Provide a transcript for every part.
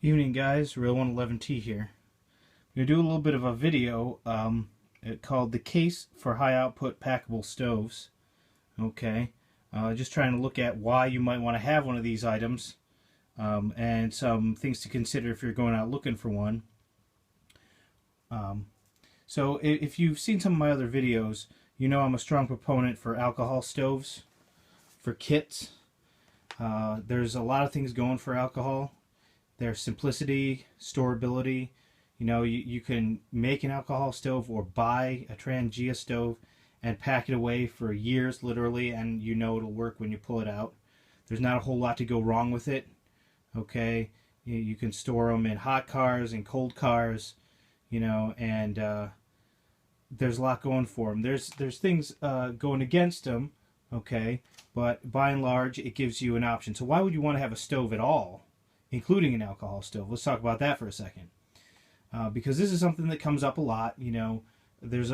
Evening guys, Real 111T here. I'm going to do a little bit of a video called The Case for High Output Packable Stoves. Okay, just trying to look at why you might want to have one of these items and some things to consider if you're going out looking for one. So if you've seen some of my other videos, you know I'm a strong proponent for alcohol stoves, for kits. There's a lot of things going for alcohol. There's simplicity, storability. You know, you can make an alcohol stove or buy a Trangia stove and pack it away for years, literally, and you know it'll work when you pull it out. There's not a whole lot to go wrong with it. Okay, you can store them in hot cars and cold cars, you know, and there's a lot going for them. There's things going against them, okay, but by and large, it gives you an option. So why would you want to have a stove at all, including an alcohol stove? Let's talk about that for a second, because this is something that comes up a lot. You know, there's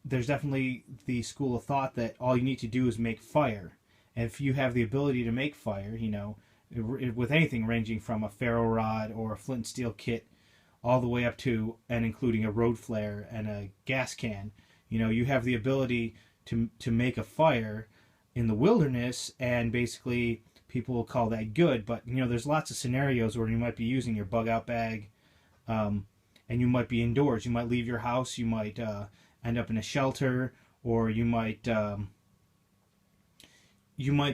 definitely the school of thought that all you need to do is make fire, and if you have the ability to make fire, you know, with anything ranging from a ferro rod or a flint and steel kit, all the way up to and including a road flare and a gas can, you know, you have the ability to make a fire in the wilderness, and basically people will call that good. But you know, there's lots of scenarios where you might be using your bug out bag, and you might be indoors. You might leave your house. You might end up in a shelter, or you might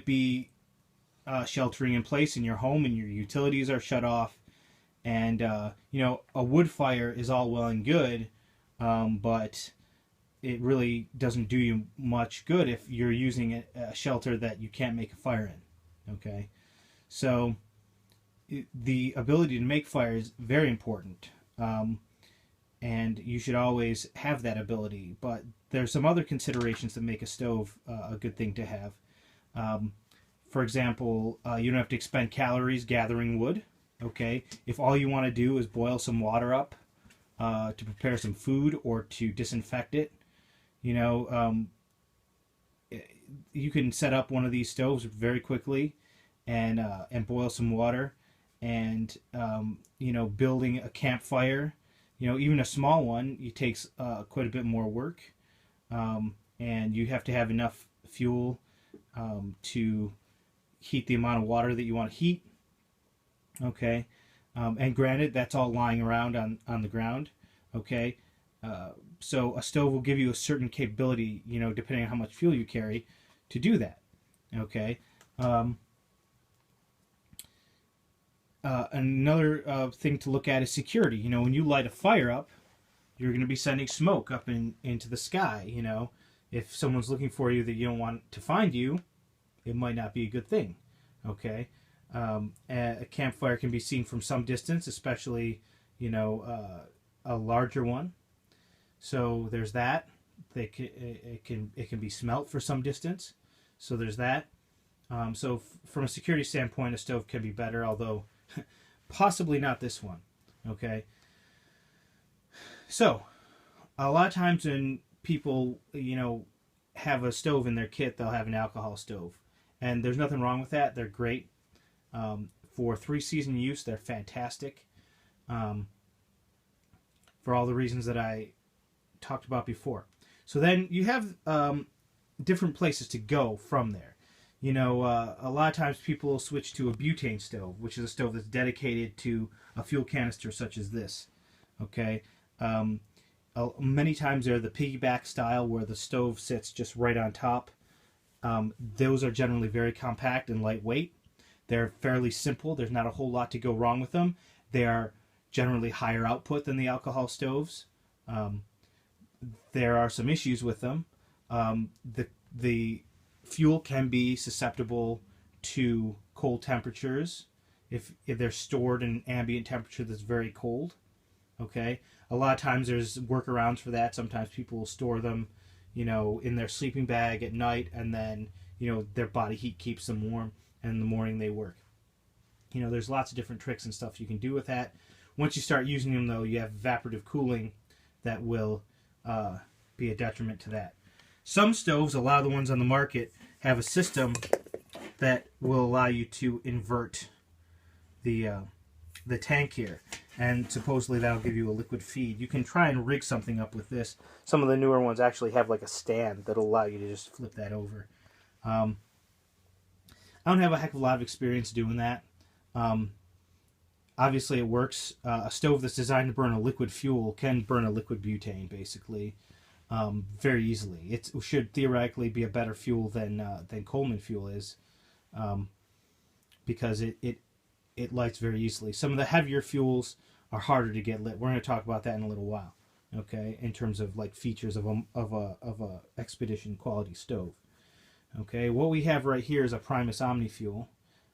be sheltering in place in your home, and your utilities are shut off. And you know, a wood fire is all well and good, but it really doesn't do you much good if you're using a shelter that you can't make a fire in. Okay, so the ability to make fire is very important, and you should always have that ability. But there's some other considerations that make a stove a good thing to have. For example, you don't have to expend calories gathering wood. Okay, if all you want to do is boil some water up to prepare some food or to disinfect it, you know, you can set up one of these stoves very quickly and boil some water, and you know, building a campfire, you know, even a small one, it takes quite a bit more work, and you have to have enough fuel to heat the amount of water that you want to heat. Okay, and granted, that's all lying around on the ground. Okay, so a stove will give you a certain capability, you know, depending on how much fuel you carry, to do that. Okay, another thing to look at is security. You know, when you light a fire up, you're going to be sending smoke up into the sky. You know, if someone's looking for you that you don't want to find you, it might not be a good thing. Okay. A campfire can be seen from some distance, especially, you know, a larger one. So there's that. It can be smelt for some distance. So there's that. So from a security standpoint, a stove can be better, although possibly not this one. Okay. So a lot of times when people, you know, have a stove in their kit, they'll have an alcohol stove, and there's nothing wrong with that. They're great. For 3-season use, they're fantastic, for all the reasons that I talked about before. So then you have different places to go from there. You know, a lot of times people will switch to a butane stove, which is a stove that's dedicated to a fuel canister such as this. Okay, many times they're the piggyback style where the stove sits just right on top. Those are generally very compact and lightweight. They're fairly simple. There's not a whole lot to go wrong with them. They are generally higher output than the alcohol stoves. There are some issues with them. The fuel can be susceptible to cold temperatures if they're stored in an ambient temperature that's very cold. Okay, a lot of times there's workarounds for that. Sometimes people will store them, you know, in their sleeping bag at night, and then, you know, their body heat keeps them warm, and in the morning they work. You know, there's lots of different tricks and stuff you can do with that. Once you start using them, though, you have evaporative cooling that will be a detriment to that. Some stoves, a lot of the ones on the market, have a system that will allow you to invert the the tank here, and supposedly that'll give you a liquid feed. You can try and rig something up with this. Some of the newer ones actually have like a stand that'll allow you to just flip that over. I don't have a heck of a lot of experience doing that. Obviously it works. A stove that's designed to burn a liquid fuel can burn a liquid butane, basically, very easily. It should theoretically be a better fuel than Coleman fuel is, because it lights very easily. Some of the heavier fuels are harder to get lit. We're going to talk about that in a little while, okay, in terms of like features of a Expedition quality stove. Okay, what we have right here is a Primus Omni fuel.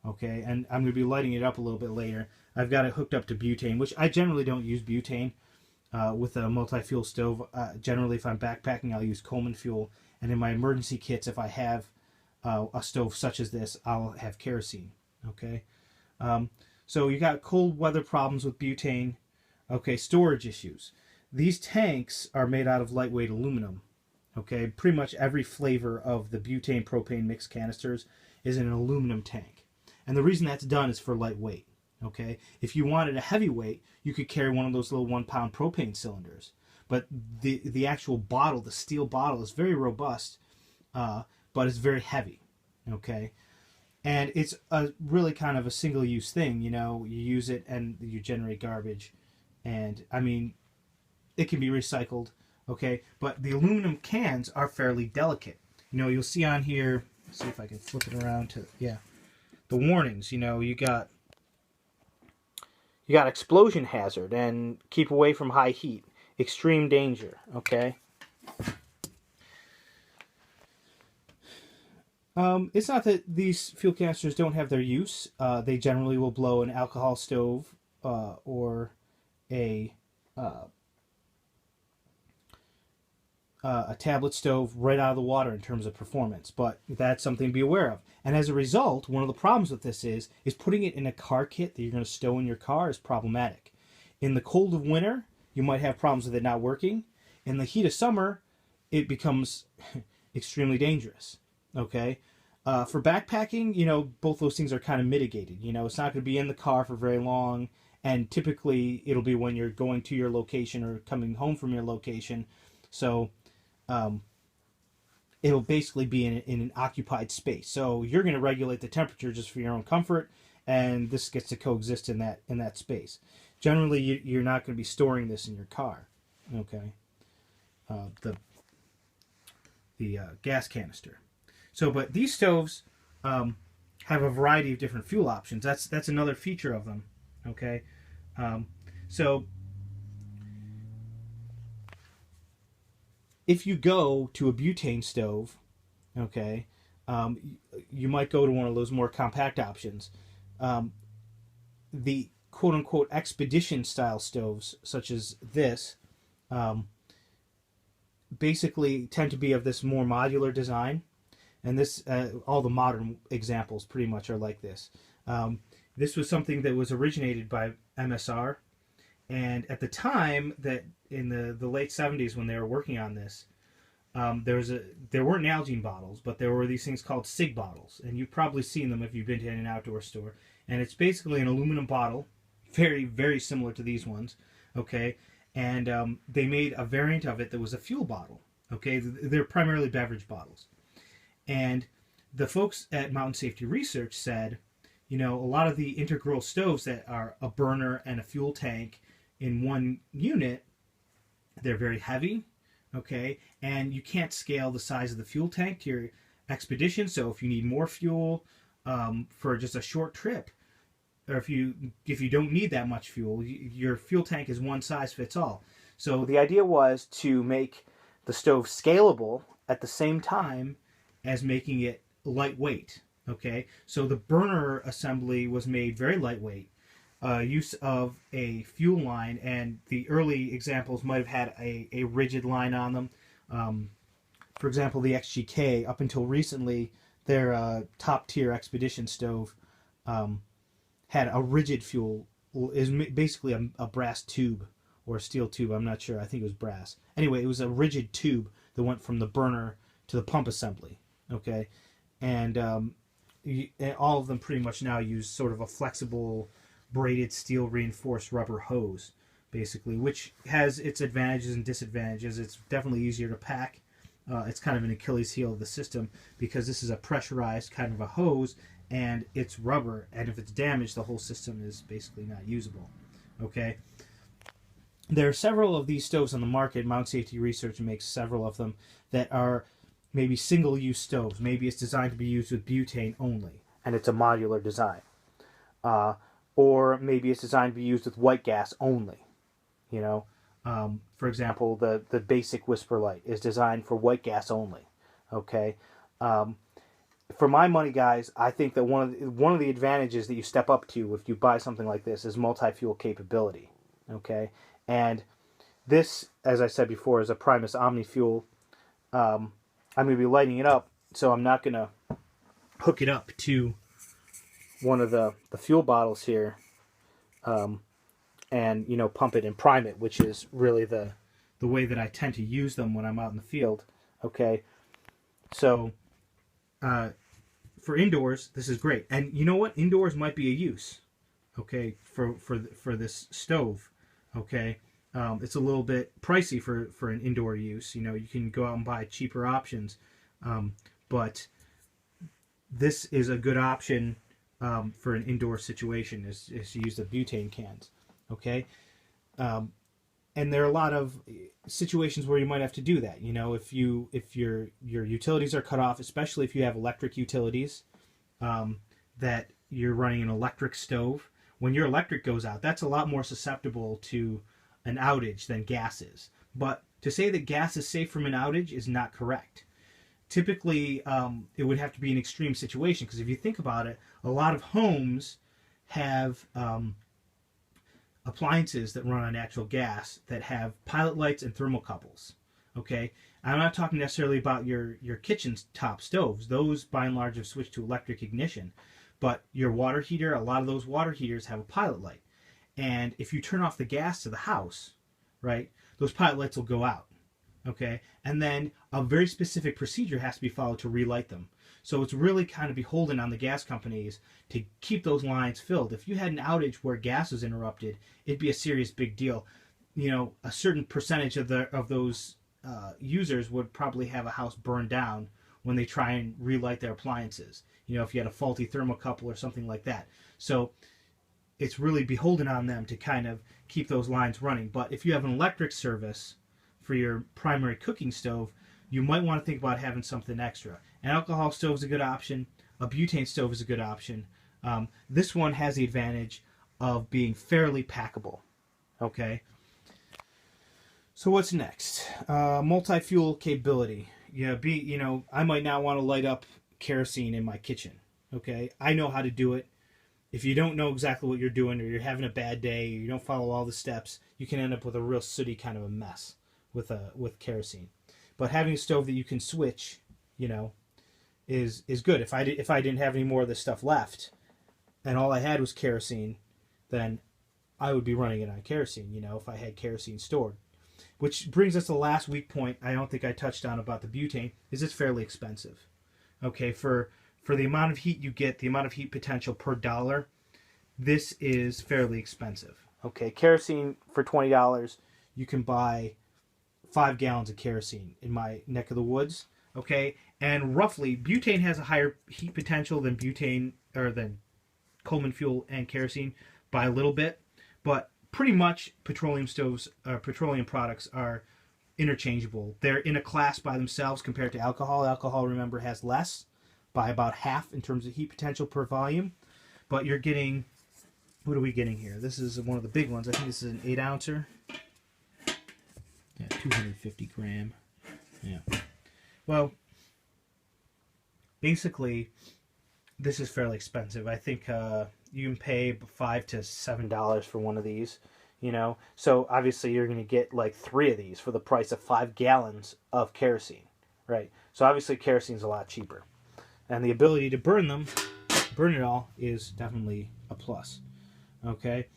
Okay, and I'm going to be lighting it up a little bit later. I've got it hooked up to butane, which I generally don't use butane with a multi-fuel stove. Generally, if I'm backpacking, I'll use Coleman fuel. And in my emergency kits, if I have a stove such as this, I'll have kerosene. Okay, so you got cold weather problems with butane. Okay, storage issues. These tanks are made out of lightweight aluminum. Okay, pretty much every flavor of the butane propane mixed canisters is in an aluminum tank. And the reason that's done is for lightweight. Okay, if you wanted a heavyweight, you could carry one of those little 1 pound propane cylinders. But the actual bottle, the steel bottle, is very robust, but it's very heavy. Okay, and it's a really kind of a single use thing. You know, you use it and you generate garbage, and I mean, it can be recycled. Okay, but the aluminum cans are fairly delicate. You know, you'll see on here, let's see if I can flip it around to, yeah, the warnings. You know, you got explosion hazard and keep away from high heat, extreme danger. Okay. It's not that these fuel canisters don't have their use. They generally will blow an alcohol stove or a tablet stove right out of the water in terms of performance, but that's something to be aware of. And as a result, one of the problems with this is putting it in a car kit that you're going to stow in your car is problematic. In the cold of winter, you might have problems with it not working. In the heat of summer, it becomes extremely dangerous. Okay, for backpacking, you know, both those things are kind of mitigated. You know, it's not going to be in the car for very long, and typically it'll be when you're going to your location or coming home from your location. So it'll basically be in an occupied space. So you're going to regulate the temperature just for your own comfort, and this gets to coexist in that space. Generally, you're not going to be storing this in your car. Okay, the gas canister. So, but these stoves have a variety of different fuel options. That's another feature of them. Okay, so if you go to a butane stove, okay, you might go to one of those more compact options. The quote-unquote Expedition style stoves, such as this, basically tend to be of this more modular design. And this, all the modern examples pretty much are like this. This was something that was originated by MSR. And at the time, that in the late 70s when they were working on this, there weren't Nalgene bottles, but there were these things called SIG bottles. And you've probably seen them if you've been to an outdoor store. And it's basically an aluminum bottle, very, very similar to these ones. Okay, and they made a variant of it that was a fuel bottle. Okay, they're primarily beverage bottles. And the folks at Mountain Safety Research said, you know, a lot of the integral stoves that are a burner and a fuel tank in one unit, they're very heavy, okay, and you can't scale the size of the fuel tank to your Expedition. So if you need more fuel for just a short trip, or if you don't need that much fuel, your fuel tank is one size fits all. So the idea was to make the stove scalable at the same time as making it lightweight. Okay, so the burner assembly was made very lightweight. Use of a fuel line, and the early examples might have had a rigid line on them. For example, the XGK, up until recently, their top tier Expedition stove had a rigid fuel, is basically a brass tube or a steel tube. I'm not sure. I think it was brass. Anyway, it was a rigid tube that went from the burner to the pump assembly. Okay, and all of them pretty much now use sort of a flexible braided steel reinforced rubber hose, basically, which has its advantages and disadvantages. It's definitely easier to pack. It's kind of an Achilles heel of the system because this is a pressurized kind of a hose and it's rubber, and if it's damaged, the whole system is basically not usable. Okay. There are several of these stoves on the market. Mount Safety Research makes several of them that are maybe single-use stoves. Maybe it's designed to be used with butane only, and it's a modular design. Or maybe it's designed to be used with white gas only. You know, for example, the basic Whisper Light is designed for white gas only. Okay, for my money, guys, I think that one of the advantages that you step up to if you buy something like this is multi-fuel capability. Okay, and this, as I said before, is a Primus OmniFuel. I'm going to be lighting it up, so I'm not going to hook it up to one of the fuel bottles here, and pump it and prime it, which is really the way that I tend to use them when I'm out in the field. Okay, so for indoors, this is great, and you know what? Indoors might be a use. Okay, for this stove. Okay, it's a little bit pricey for an indoor use. You can go out and buy cheaper options, but this is a good option for an indoor situation. Is to use the butane cans. Okay, and there are a lot of situations where you might have to do that. If your utilities are cut off, especially if you have electric utilities, that you're running an electric stove. When your electric goes out, that's a lot more susceptible to an outage than gas is. But to say that gas is safe from an outage is not correct. Typically, it would have to be an extreme situation, because if you think about it, a lot of homes have appliances that run on natural gas that have pilot lights and thermocouples. Okay, I'm not talking necessarily about your kitchen top stoves. Those, by and large, have switched to electric ignition. But your water heater, a lot of those water heaters have a pilot light. And if you turn off the gas to the house, right, those pilot lights will go out. Okay? And then a very specific procedure has to be followed to relight them. So it's really kind of beholden on the gas companies to keep those lines filled. If you had an outage where gas was interrupted, it'd be a serious big deal. A certain percentage of those users would probably have a house burned down when they try and relight their appliances. If you had a faulty thermocouple or something like that. So it's really beholden on them to kind of keep those lines running. But if you have an electric service for your primary cooking stove, you might want to think about having something extra. An alcohol stove is a good option. A butane stove is a good option. This one has the advantage of being fairly packable. Okay. So what's next? Multi-fuel capability. I might not want to light up kerosene in my kitchen. Okay, I know how to do it. If you don't know exactly what you're doing, or you're having a bad day, or you don't follow all the steps, you can end up with a real sooty kind of a mess with kerosene. But having a stove that you can switch, is good. If I didn't have any more of this stuff left, and all I had was kerosene, then I would be running it on kerosene. If I had kerosene stored. Which brings us to the last weak point I don't think I touched on about the butane, is it's fairly expensive. Okay, for the amount of heat you get, the amount of heat potential per dollar, this is fairly expensive. Okay, kerosene for $20, you can buy 5 gallons of kerosene in my neck of the woods. Okay, and roughly, butane has a higher heat potential than Coleman fuel and kerosene by a little bit, but pretty much petroleum products are interchangeable. They're in a class by themselves compared to alcohol. Alcohol, remember, has less by about half in terms of heat potential per volume. But you're getting, what are we getting here? This is one of the big ones. I think this is an 8-ouncer. Yeah, 250 gram. Yeah. Well, basically, this is fairly expensive. I think you can pay $5 to $7 for one of these. So obviously you're going to get like 3 of these for the price of 5 gallons of kerosene, right? So obviously kerosene is a lot cheaper, and the ability to burn it all, is definitely a plus. Okay,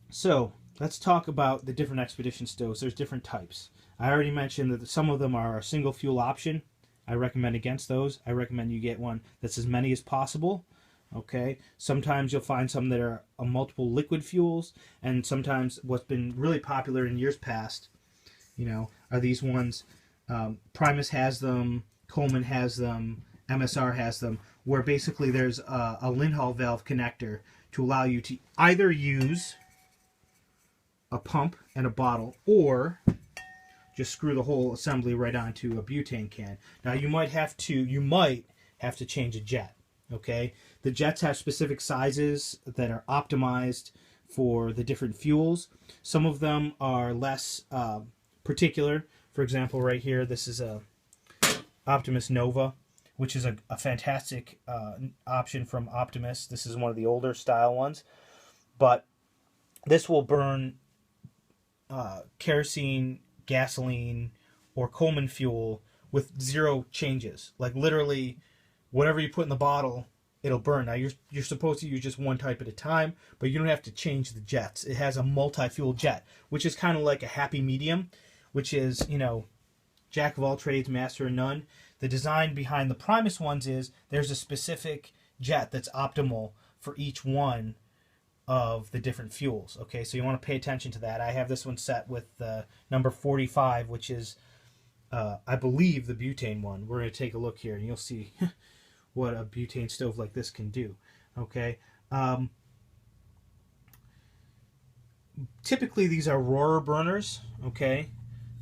so let's talk about the different expedition stoves. There's different types. I already mentioned that some of them are a single fuel option. I recommend against those. I recommend you get one that's as many as possible. Okay, sometimes you'll find some that are multiple liquid fuels, and sometimes what's been really popular in years past, are these ones. Primus has them, Coleman has them, MSR has them, where basically there's a Linhall valve connector to allow you to either use a pump and a bottle, or just screw the whole assembly right onto a butane can. Now you might have to change a jet. Okay, the jets have specific sizes that are optimized for the different fuels. Some of them are less particular. For example, right here, this is a Optimus Nova, which is a fantastic option from Optimus. This is one of the older style ones, but this will burn kerosene, gasoline, or Coleman fuel with 0 changes. Like literally, whatever you put in the bottle, it'll burn. Now you're supposed to use just one type at a time, but you don't have to change the jets. It has a multi-fuel jet, which is kind of like a happy medium, which is, jack of all trades, master of none. The design behind the Primus ones is there's a specific jet that's optimal for each one of the different fuels. Okay, so you want to pay attention to that. I have this one set with number 45, which is, I believe, the butane one. We're going to take a look here, and you'll see what a butane stove like this can do. Okay. Typically, these are Rohrer burners. Okay.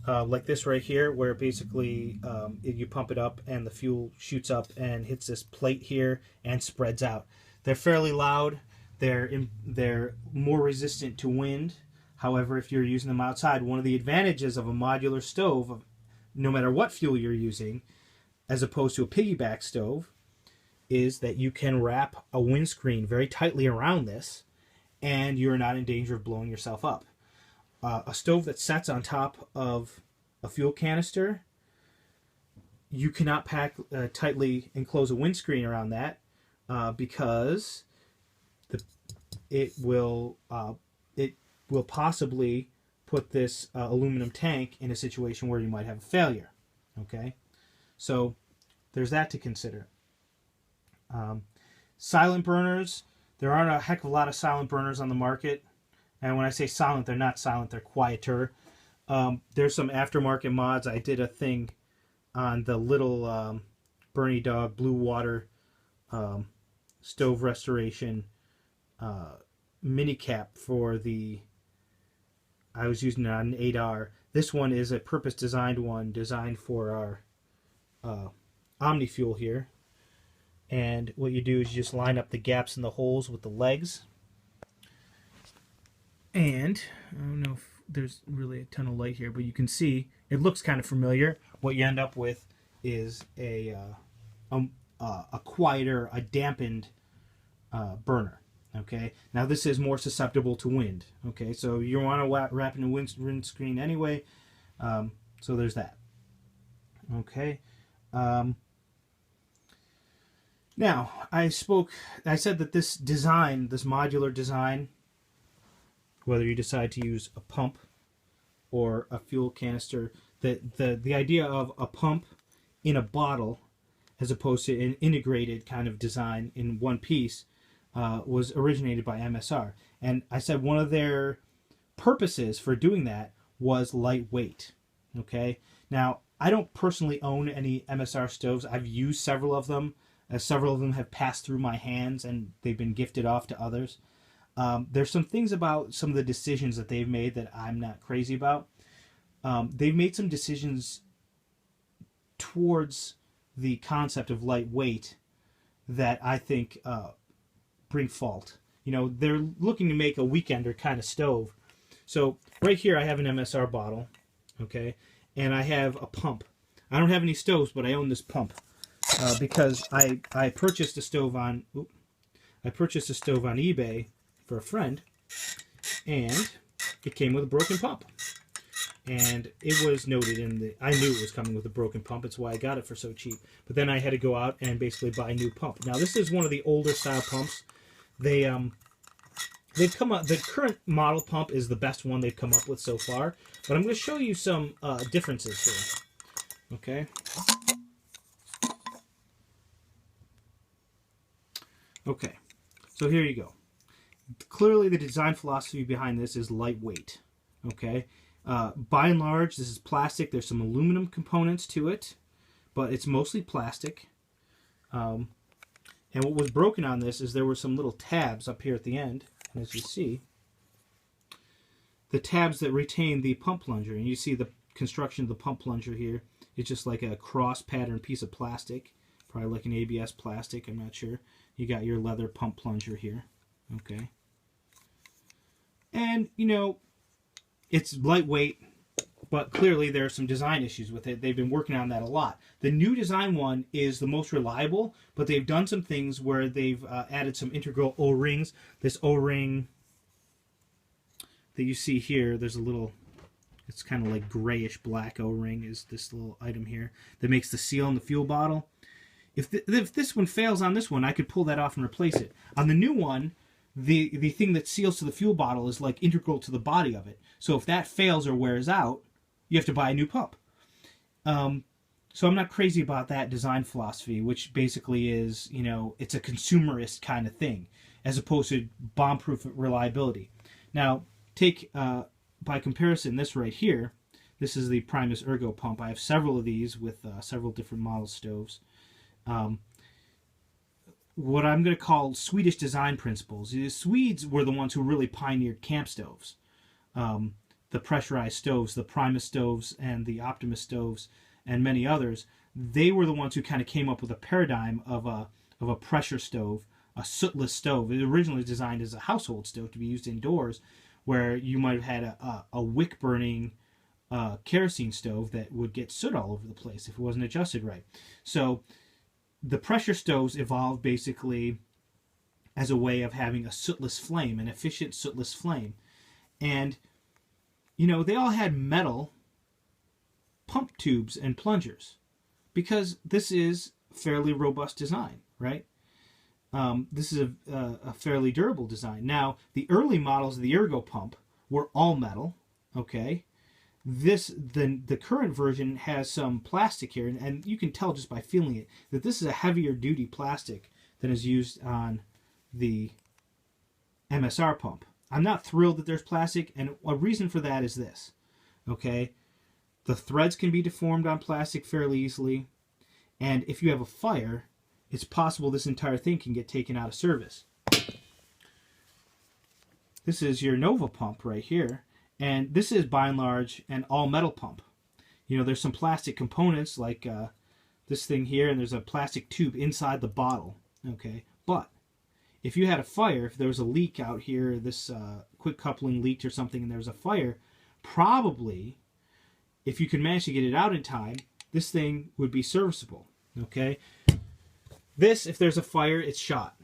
Like this right here, where basically you pump it up and the fuel shoots up and hits this plate here and spreads out. They're fairly loud. They're more resistant to wind. However, if you're using them outside, one of the advantages of a modular stove, no matter what fuel you're using, as opposed to a piggyback stove, is that you can wrap a windscreen very tightly around this, and you're not in danger of blowing yourself up. A stove that sets on top of a fuel canister, you cannot pack tightly and close a windscreen around that because it will possibly put this aluminum tank in a situation where you might have a failure. Okay, so there's that to consider. Silent burners, there aren't a heck of a lot of silent burners on the market. And when I say silent, they're not silent, they're quieter. There's some aftermarket mods. I did a thing on the little Bernie Dog Blue Water stove restoration mini cap for the, I was using it on an 8R. This one is a purpose designed one, designed for our OmniFuel here. And what you do is you just line up the gaps in the holes with the legs. And I don't know if there's really a ton of light here, but you can see it looks kind of familiar. What you end up with is a quieter, a dampened burner. Okay, now this is more susceptible to wind. Okay, so you want to wrap in a windscreen anyway. So there's that. Okay. Now I said that this design, this modular design, whether you decide to use a pump or a fuel canister, the idea of a pump in a bottle as opposed to an integrated kind of design in one piece was originated by MSR. And I said one of their purposes for doing that was lightweight. Okay, now I don't personally own any MSR stoves. I've used several of them. Several of them have passed through my hands and they've been gifted off to others. There's some things about some of the decisions that they've made that I'm not crazy about. They've made some decisions towards the concept of lightweight that I think bring fault. You know, they're looking to make a weekender kind of stove. So right here I have an MSR bottle, okay, and I have a pump. I don't have any stoves, but I own this pump because I purchased a stove on eBay for a friend, and it came with a broken pump. And it was noted I knew it was coming with a broken pump. It's why I got it for so cheap. But then I had to go out and basically buy a new pump. Now this is one of the older style pumps. They've come up. The current model pump is the best one they've come up with so far. But I'm going to show you some differences here. Okay. Okay, so here you go. Clearly the design philosophy behind this is lightweight. Okay, by and large this is plastic. There's some aluminum components to it, but it's mostly plastic. And what was broken on this is there were some little tabs up here at the end, and as you see, the tabs that retain the pump plunger. And you see the construction of the pump plunger here. It's just like a cross pattern piece of plastic, probably like an ABS plastic, I'm not sure. You got your leather pump plunger here. Okay. And, you know, it's lightweight, but clearly there are some design issues with it. They've been working on that a lot. The new design one is the most reliable, but they've done some things where they've added some integral O-rings. This O-ring that you see here, there's a little, it's kind of like grayish black O-ring is this little item here that makes the seal in the fuel bottle. If this one fails on this one, I could pull that off and replace it. On the new one, the thing that seals to the fuel bottle is like integral to the body of it. So if that fails or wears out, you have to buy a new pump. So I'm not crazy about that design philosophy, which basically is, you know, it's a consumerist kind of thing, as opposed to bomb-proof reliability. Now, take, by comparison, this right here. This is the Primus Ergo pump. I have several of these with several different model stoves. What I'm going to call Swedish design principles. The Swedes were the ones who really pioneered camp stoves. The pressurized stoves, the Primus stoves, and the Optimus stoves, and many others. They were the ones who kind of came up with a paradigm of a pressure stove, a sootless stove. It originally was designed as a household stove to be used indoors, where you might have had a wick-burning kerosene stove that would get soot all over the place if it wasn't adjusted right. So the pressure stoves evolved basically as a way of having a sootless flame, an efficient sootless flame. And, you know, they all had metal pump tubes and plungers because this is fairly robust design, right? This is a fairly durable design. Now, the early models of the Ergo pump were all metal, okay? The current version has some plastic here, and you can tell just by feeling it that this is a heavier duty plastic than is used on the MSR pump. I'm not thrilled that there's plastic, and a reason for that is this, okay? The threads can be deformed on plastic fairly easily, and if you have a fire, it's possible this entire thing can get taken out of service. This is your Nova pump right here. And this is, by and large, an all-metal pump. You know, there's some plastic components like this thing here, and there's a plastic tube inside the bottle, okay? But if you had a fire, if there was a leak out here, this quick coupling leaked or something, and there was a fire, probably, if you could manage to get it out in time, this thing would be serviceable, okay? This, if there's a fire, it's shot.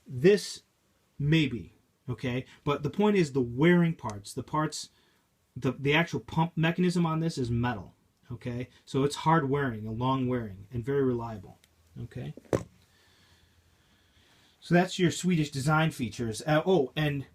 This, maybe. Okay, but the point is the wearing parts, the actual pump mechanism on this is metal. Okay, so it's hard wearing, a long wearing, and very reliable. Okay, so that's your Swedish design features. Oh, and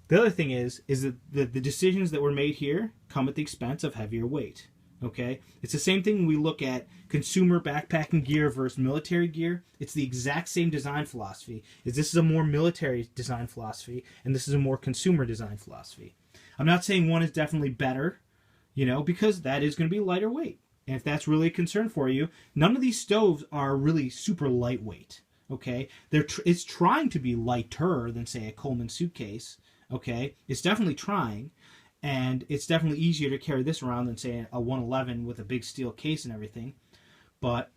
the other thing is that the decisions that were made here come at the expense of heavier weight. Okay, it's the same thing when we look at consumer backpacking gear versus military gear. It's the exact same design philosophy. This is a more military design philosophy, and this is a more consumer design philosophy. I'm not saying one is definitely better, you know, because that is going to be lighter weight. And if that's really a concern for you, none of these stoves are really super lightweight. Okay, it's trying to be lighter than, say, a Coleman suitcase. Okay, it's definitely trying. And it's definitely easier to carry this around than, say, a 111 with a big steel case and everything. But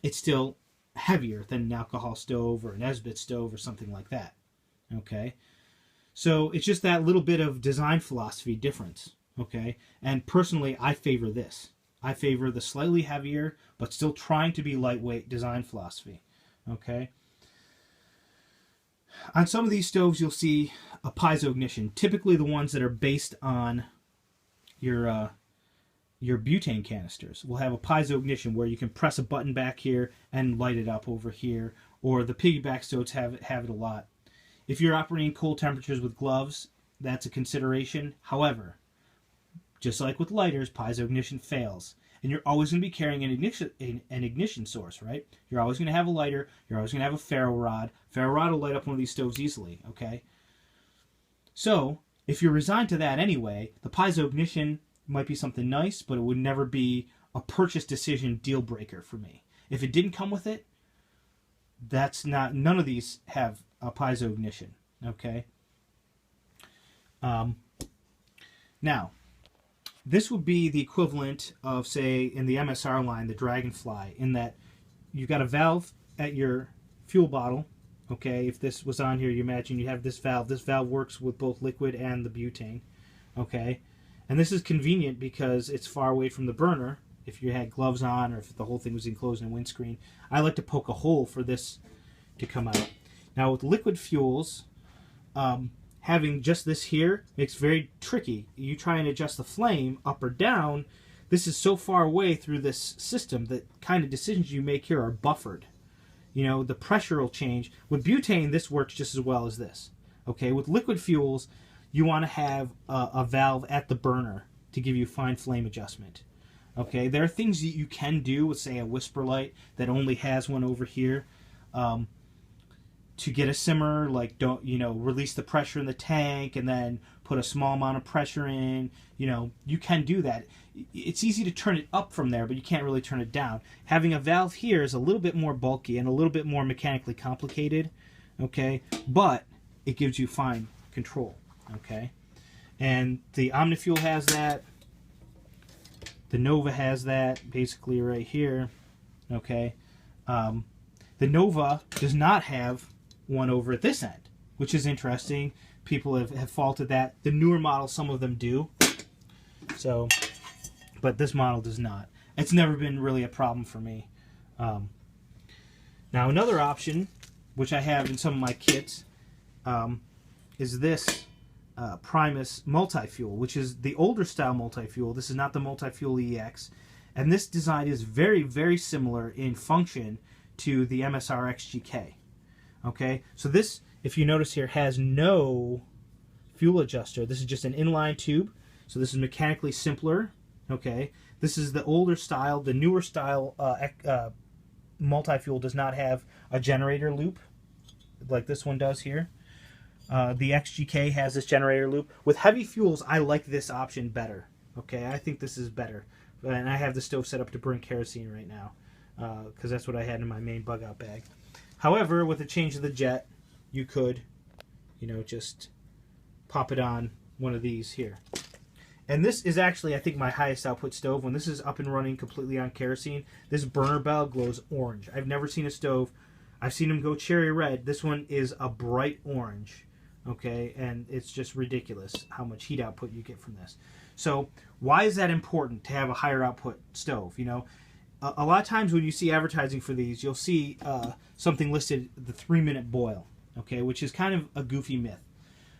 it's still heavier than an alcohol stove or an Esbit stove or something like that. Okay? So it's just that little bit of design philosophy difference. Okay? And personally, I favor this. I favor the slightly heavier, but still trying to be lightweight design philosophy. Okay? On some of these stoves, you'll see a piezo ignition. Typically, the ones that are based on your butane canisters will have a piezo ignition where you can press a button back here and light it up over here. Or the piggyback stoves have it a lot. If you're operating cold temperatures with gloves, that's a consideration. However, just like with lighters, piezo ignition fails. and you're always going to be carrying an ignition source, right? You're always going to have a lighter. You're always going to have a ferro rod. Ferro rod will light up one of these stoves easily, okay? So if you're resigned to that anyway, the piezo ignition might be something nice, but it would never be a purchase decision deal breaker for me. If it didn't come with it, none of these have a piezo ignition, okay? Now, this would be the equivalent of, say, in the MSR line, the Dragonfly, in that you've got a valve at your fuel bottle, okay? If this was on here, you imagine you have this valve. This valve works with both liquid and the butane, okay? And this is convenient because it's far away from the burner. If you had gloves on or if the whole thing was enclosed in a windscreen, I like to poke a hole for this to come out. Now, with liquid fuels, having just this here makes very tricky. You try and adjust the flame up or down. This is so far away through this system that kind of decisions you make here are buffered. You know, the pressure will change. With butane, this works just as well as this. Okay, with liquid fuels, you want to have a valve at the burner to give you fine flame adjustment. Okay, there are things that you can do with, say, a whisper light that only has one over here. To get a simmer, like, don't, you know, release the pressure in the tank and then put a small amount of pressure in. You know, you can do that. It's easy to turn it up from there, but you can't really turn it down. Having a valve here is a little bit more bulky and a little bit more mechanically complicated, okay? But it gives you fine control, okay? And the OmniFuel has that. The Nova has that, basically right here, okay? The Nova does not have one over at this end, which is interesting. People have faulted that. The newer models, some of them do. So, but this model does not. It's never been really a problem for me. Now, another option, which I have in some of my kits, is this Primus multi-fuel, which is the older style multi-fuel. This is not the multi-fuel EX. And this design is very, very similar in function to the MSR XGK. Okay, so this, if you notice here, has no fuel adjuster. This is just an inline tube, so this is mechanically simpler. Okay, this is the older style. The newer style multi-fuel does not have a generator loop like this one does here. The XGK has this generator loop. With heavy fuels, I like this option better. Okay, I think this is better. And I have the stove set up to burn kerosene right now because that's what I had in my main bug out bag. However, with the change of the jet, you could, you know, just pop it on one of these here. And this is actually, I think, my highest output stove. When this is up and running completely on kerosene, this burner bell glows orange. I've never seen a stove. I've seen them go cherry red. This one is a bright orange, okay? And it's just ridiculous how much heat output you get from this. So why is that important to have a higher output stove? You know, a lot of times when you see advertising for these, you'll see something listed, the 3-minute boil, okay, which is kind of a goofy myth.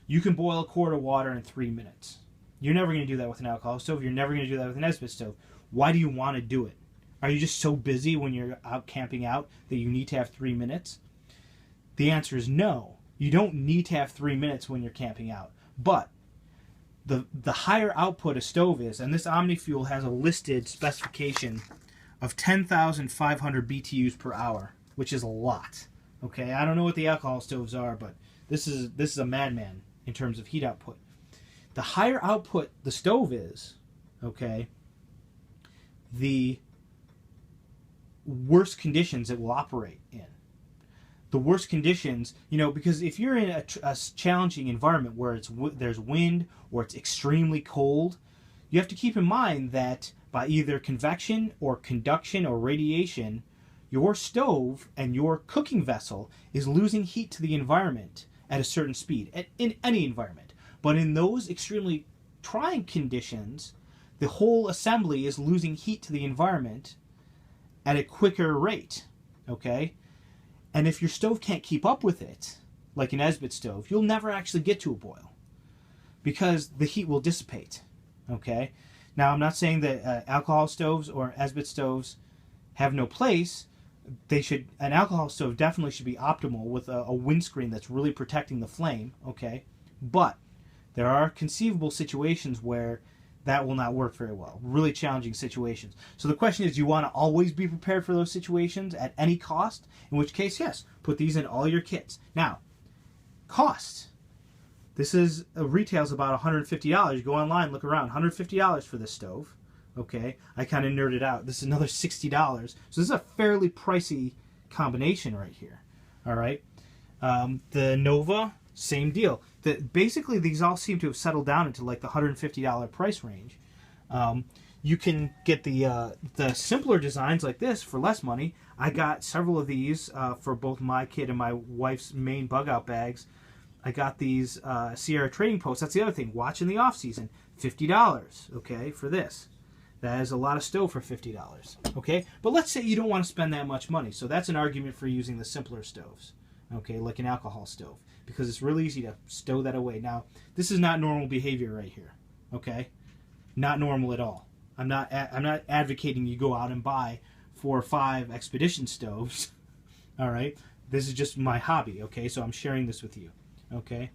You can boil a quart of water in 3 minutes. You're never going to do that with an alcohol stove. You're never going to do that with an Esbit stove. Why do you want to do it? Are you just so busy when you're out camping out that you need to have 3 minutes? The answer is no. You don't need to have 3 minutes when you're camping out. But the higher output a stove is, and this OmniFuel has a listed specification of 10,500 BTUs per hour, which is a lot. Okay, I don't know what the alcohol stoves are, but this is a madman in terms of heat output. The higher output the stove is, okay, the worse conditions it will operate in. The worst conditions, you know, because if you're in a challenging environment where there's wind or it's extremely cold, you have to keep in mind that by either convection or conduction or radiation, your stove and your cooking vessel is losing heat to the environment at a certain speed, in any environment. But in those extremely trying conditions, the whole assembly is losing heat to the environment at a quicker rate, okay? And if your stove can't keep up with it, like an Esbit stove, you'll never actually get to a boil because the heat will dissipate, okay? Now, I'm not saying that alcohol stoves or Esbit stoves have no place. An alcohol stove definitely should be optimal with a windscreen that's really protecting the flame, okay? But there are conceivable situations where that will not work very well. Really challenging situations. So the question is, do you want to always be prepared for those situations at any cost? In which case, yes, put these in all your kits. Now, cost. This is retails about $150. You go online, look around, $150 for this stove. Okay, I kind of nerded out. This is another $60. So this is a fairly pricey combination right here. All right, the Nova, same deal. Basically, these all seem to have settled down into like the $150 price range. You can get the simpler designs like this for less money. I got several of these for both my kit and my wife's main bug out bags. I got these Sierra Trading Posts. That's the other thing. Watch in the off season, $50. Okay, for this. That is a lot of stove for $50. Okay, but let's say you don't want to spend that much money. So that's an argument for using the simpler stoves. Okay, like an alcohol stove, because it's really easy to stow that away. Now, this is not normal behavior right here. Okay, not normal at all. I'm not advocating you go out and buy 4 or 5 expedition stoves. All right, this is just my hobby. Okay, so I'm sharing this with you. Okay.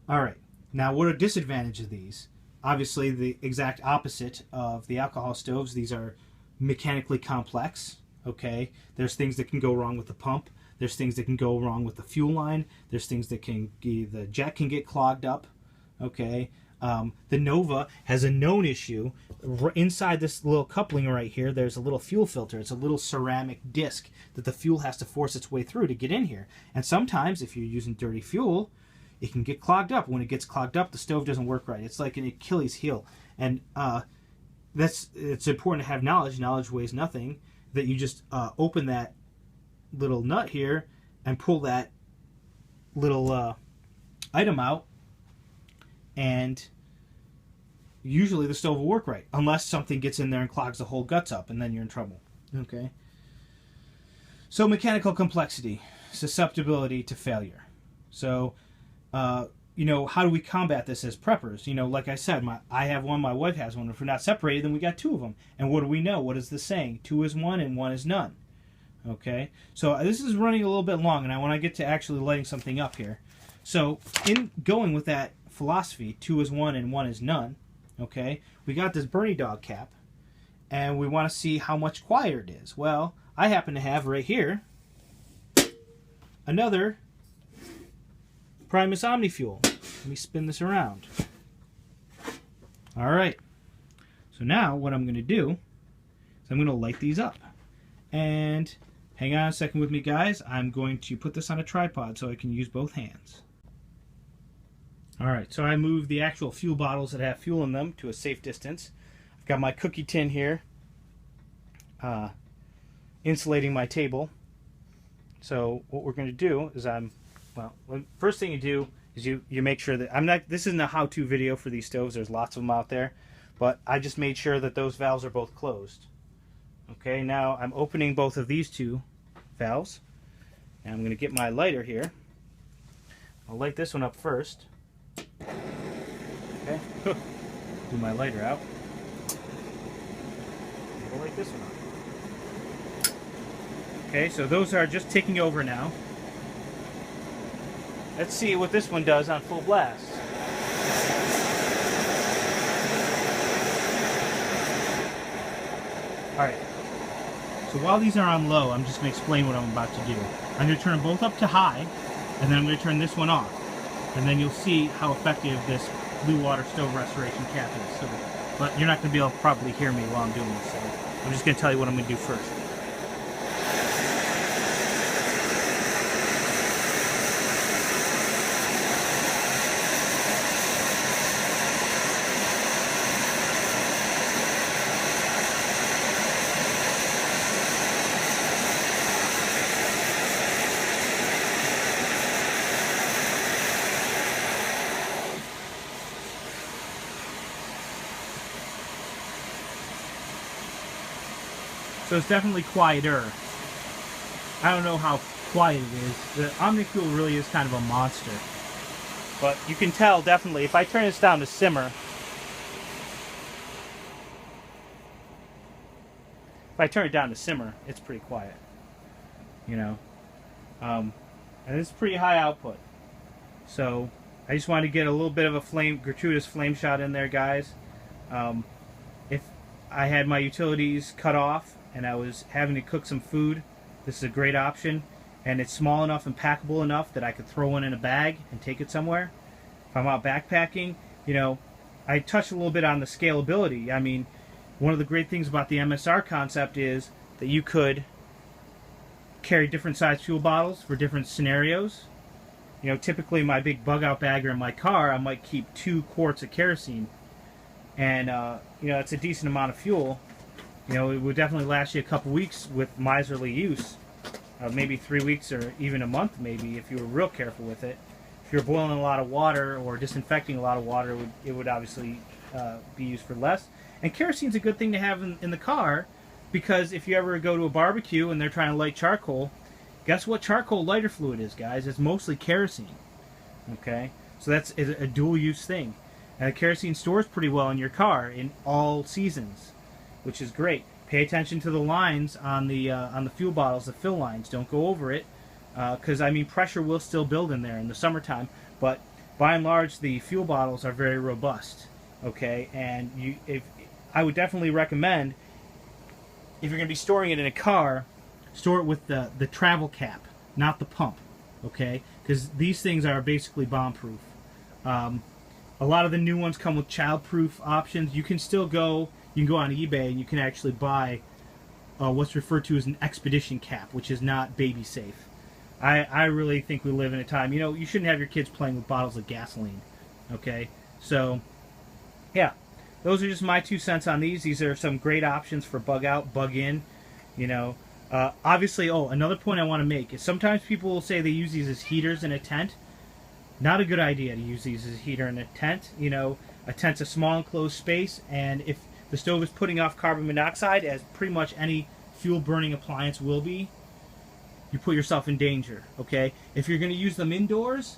All right. Now, what are disadvantages of these? Obviously, the exact opposite of the alcohol stoves. These are mechanically complex. Okay. There's things that can go wrong with the pump. There's things that can go wrong with the fuel line. There's things that the jet can get clogged up. Okay. The Nova has a known issue. Inside this little coupling right here, there's a little fuel filter. It's a little ceramic disc that the fuel has to force its way through to get in here. And sometimes, if you're using dirty fuel, it can get clogged up. When it gets clogged up, the stove doesn't work right. It's like an Achilles heel. And it's important to have knowledge. Knowledge weighs nothing. That you just open that little nut here and pull that little item out, and usually the stove will work right, unless something gets in there and clogs the whole guts up, and then you're in trouble. Okay. So mechanical complexity, susceptibility to failure. So, you know, how do we combat this as preppers? You know, like I said, I have one, my wife has one. If we're not separated, then we got 2 of them. And what do we know? What is the saying? 2 is 1 and 1 is none. Okay. So this is running a little bit long, and I want to get to actually lighting something up here. So in going with that philosophy, 2 is 1 and 1 is none. Okay, we got this Bernie dog cap, and we want to see how much quieter it is. Well, I happen to have right here another Primus OmniFuel. Let me spin this around. All right, so now what I'm going to do is I'm going to light these up. And hang on a second with me, guys. I'm going to put this on a tripod so I can use both hands. Alright, so I moved the actual fuel bottles that have fuel in them to a safe distance. I've got my cookie tin here, insulating my table. So what we're going to do is first thing you do is you make sure that, this isn't a how-to video for these stoves, there's lots of them out there, but I just made sure that those valves are both closed. Okay, now I'm opening both of these 2 valves, and I'm going to get my lighter here. I'll light this one up first. Okay, do my lighter out. We'll light this one up. Okay, so those are just ticking over now. Let's see what this one does on full blast. Alright, so while these are on low, I'm just going to explain what I'm about to do. I'm going to turn them both up to high, and then I'm going to turn this one off. And then you'll see how effective this Blue Water Stove Restoration cap is. So, but you're not going to be able to probably hear me while I'm doing this, so I'm just going to tell you what I'm going to do first. So it's definitely quieter. I don't know how quiet it is. The OmniFuel really is kind of a monster. But you can tell definitely, if I turn this down to simmer, it's pretty quiet. You know? And it's pretty high output. So I just wanted to get a little bit of a gratuitous flame shot in there, guys. If I had my utilities cut off and I was having to cook some food, this is a great option. And it's small enough and packable enough that I could throw one in a bag and take it somewhere. If I'm out backpacking, you know, I touched a little bit on the scalability. I mean, one of the great things about the MSR concept is that you could carry different size fuel bottles for different scenarios. You know, typically my big bug out bagger in my car, I might keep 2 quarts of kerosene. And, you know, it's a decent amount of fuel. You know, it would definitely last you a couple weeks with miserly use. Maybe 3 weeks or even a month, maybe, if you were real careful with it. If you're boiling a lot of water or disinfecting a lot of water, it would obviously be used for less. And kerosene's a good thing to have in the car, because if you ever go to a barbecue and they're trying to light charcoal, guess what charcoal lighter fluid is, guys? It's mostly kerosene. Okay? So that's a dual-use thing. And kerosene stores pretty well in your car in all seasons, which is great. Pay attention to the lines on the fuel bottles, the fill lines. Don't go over it, because I mean pressure will still build in there in the summertime. But by and large, the fuel bottles are very robust. Okay, and I would definitely recommend, if you're going to be storing it in a car, store it with the travel cap, not the pump. Okay, because these things are basically bomb-proof. A lot of the new ones come with child-proof options. You can still go. You can go on eBay and you can actually buy what's referred to as an expedition cap, which is not baby safe. I really think we live in a time, you know, you shouldn't have your kids playing with bottles of gasoline. Okay? So, yeah. Those are just my 2 cents on these. These are some great options for bug out, bug in. You know, obviously, another point I want to make is sometimes people will say they use these as heaters in a tent. Not a good idea to use these as a heater in a tent. You know, a tent's a small enclosed space, and if the stove is putting off carbon monoxide, as pretty much any fuel-burning appliance will be, you put yourself in danger, okay? If you're going to use them indoors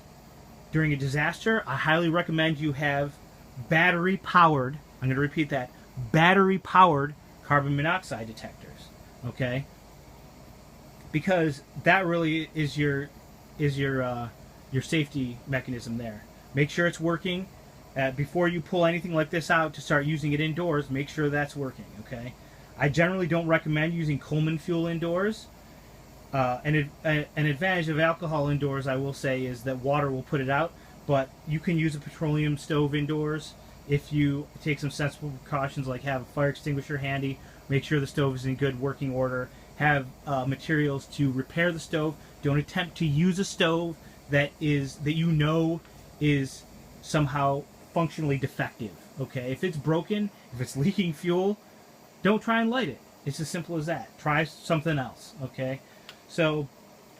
during a disaster, I highly recommend you have battery-powered, I'm going to repeat that, battery-powered carbon monoxide detectors, okay? Because that really is your safety mechanism there. Make sure it's working. Before you pull anything like this out to start using it indoors, make sure that's working, okay? I generally don't recommend using Coleman fuel indoors. An advantage of alcohol indoors, I will say, is that water will put it out, but you can use a petroleum stove indoors if you take some sensible precautions, like have a fire extinguisher handy, make sure the stove is in good working order, have materials to repair the stove. Don't attempt to use a stove that you know is somehow functionally defective, okay? If it's broken, if it's leaking fuel, don't try and light it. It's as simple as that. Try something else, okay? So,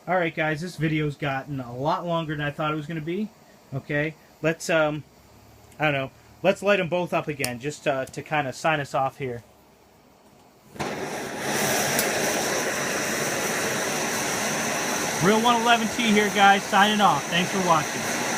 alright guys, this video's gotten a lot longer than I thought it was going to be, okay? Let's, I don't know, let's light them both up again, just to kind of sign us off here. Real 111T here, guys, signing off. Thanks for watching.